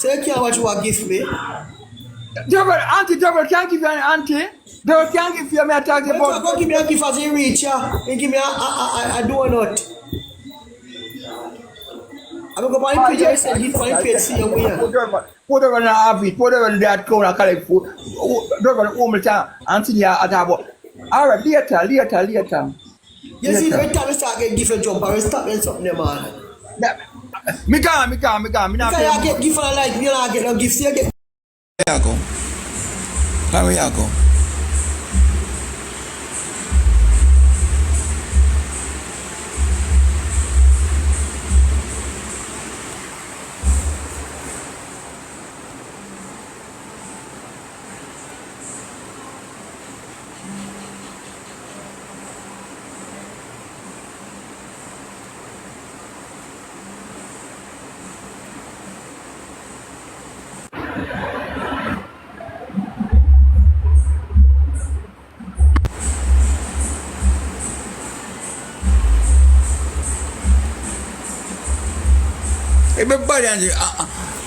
So you can't watch what gift me. Derrick, Auntie, Derrick can't give you an auntie. Derrick can't give you me a taxi. But don't give me a gift as you reach, yeah. You give me a donut. I'm going to go buy a page and say gift for the page, see you here. Put over the habit, put over that corner and collect food. Derrick, home time, Auntie, at about. All right, later. You see, every time I start getting different jump, I will stop and something there, man. Me can't. Me not because you get gift and like, you don't get no gifts, you get. Where you go? Where you go?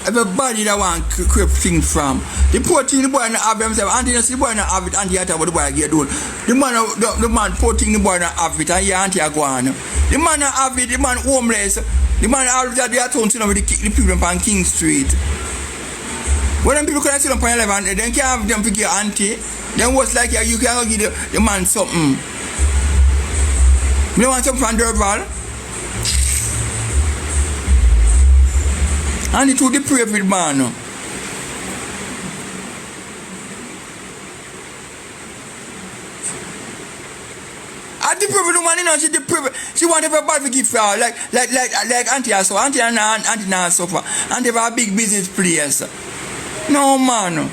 Everybody that want crap things from the poor thing the boy not have himself. Auntie not see the boy not have it. Auntie about the boy get old. The man poor thing the boy not have it. And your auntie are going. The man not have it. The man homeless. The man always at their town with the people on King Street. When them people can sit up on 11, then can't have them pick your auntie. Then what's like you can't give the man something. You don't want something from Durval? And it will deprave with man. I deprave with the man, you know, she deprave. She want everybody to give her, like Auntie also. Auntie and Auntie now suffer. Auntie have a big business place. No, man.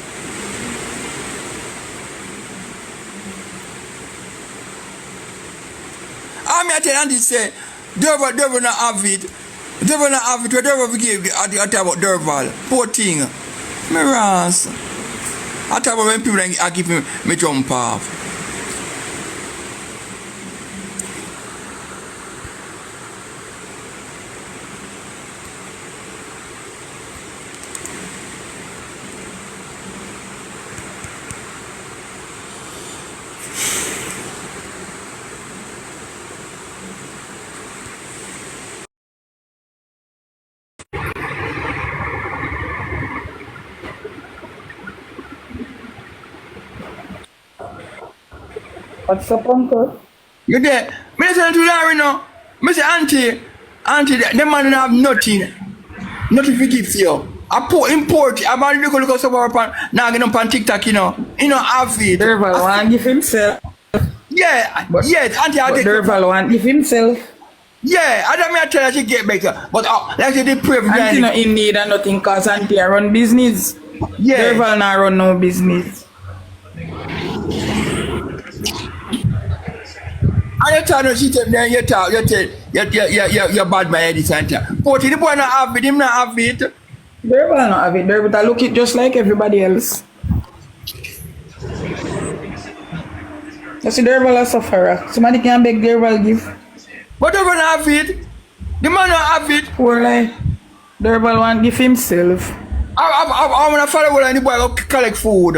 I mean, I tell Auntie say, devil not have it. Devil not have it, whatever we give I talk about Durval. Poor thing. Me ras. I talk about when people are giving me jump off. What's up, uncle? You there? Me listen to Larry now. Me say Auntie, them man don't have nothing. Nothing to give to you. I import, I'm about to look up upon now get up on TikTok, you know. You know, have it. Durval want give himself. Yeah, but, yes, Auntie I take Durval want give himself. Yeah, I don't mean I tell her she get better. But like the privilege. Auntie not in need of nothing cause Auntie I run business. Yeah. Durval not run no business. And you tell her she tell me you tell you're bad by Eddie Santa. But the boy not have it, him not have it. Durval not have it. Durval look it just like everybody else. You see Durval a sufferer. Somebody can beg Durval give. But Durval not have it. The man not have it. Poor lie. Durval want give himself. I want to follow when the boy go collect food.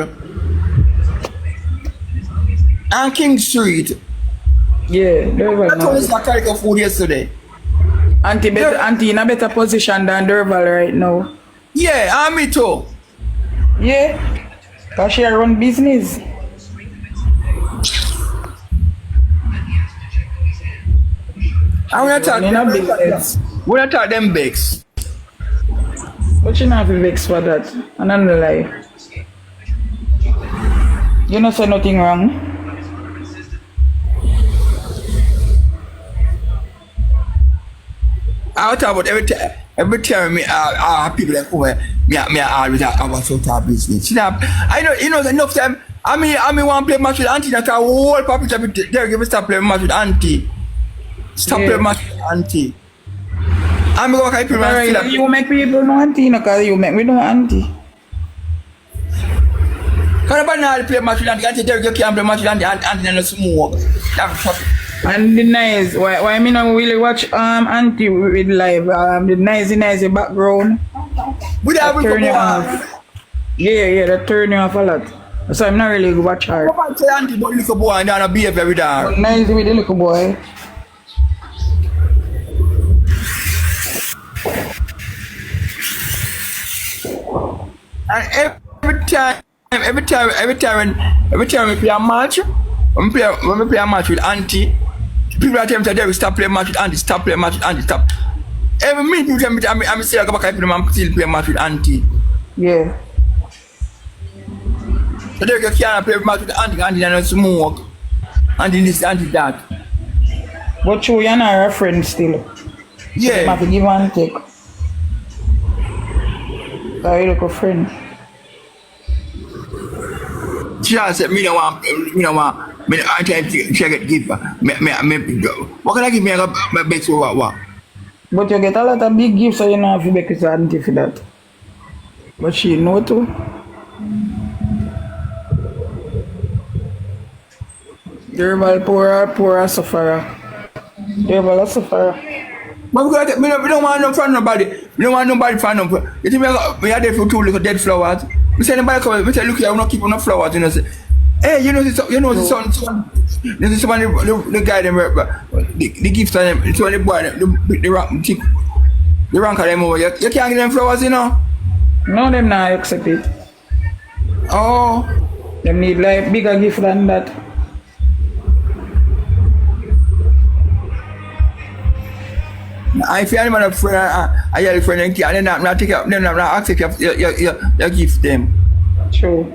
On King Street. Yeah, Durval I told you I collect food yesterday. Auntie in a better position than Durval right now. Yeah, and me too. Yeah, because she run business. I want to talk them bakes. But you not have to vex for that. And I'm not lie. You not say nothing wrong. I talk about every time me people like who me always about sort of business. I know you know enough time. I mean want to play match with Auntie. That whole public there give me stop playing match with Auntie. Stop playing match with Auntie. I'm going to people right, you make people know Auntie, no, cause you make me know Auntie. Can't nobody play match with Auntie. Auntie Derrick, you can't play match with Auntie. Auntie no smoke. And the why me not really watch Auntie with live? The nice background. We have Turn to you go off. Yeah, that turn you off a lot. So I'm not really good watch her. Come on, say auntie, but little boy and don't behave every day. Nice with the little boy. And every time we play a match, when we play a match with auntie, people are telling me Derrick stop playing match with auntie, stop playing match with auntie, stop. Every minute you tell me I'm still go back and still play match with auntie. Yeah. So Derrick can't play match with auntie, auntie don't smoke. Auntie this, auntie that. But you and her are friends still. You have Yeah. to give and take. So you look a friend. She said, me don't want, I try to get give her. What can I give me a best for what? But you get a lot of big gifts, so you know if you make it auntie for that. But she know too. Derrick poor sufferer. Derrick a sufferer. But we don't want no from nobody. We don't want nobody from nobody. You think we are there for 2 little dead flowers? We say nobody come. We say look here, we not keep no flowers. You know say, hey, you know the son. You know someone the guy them the gift on them. It's only the boy the rank of them over. You can't give them flowers, you know. No, them not accept it. Oh, Them need like bigger gift than that. I feel I'm a friend. I have a friend and they not take up. They not accept your gift them. True.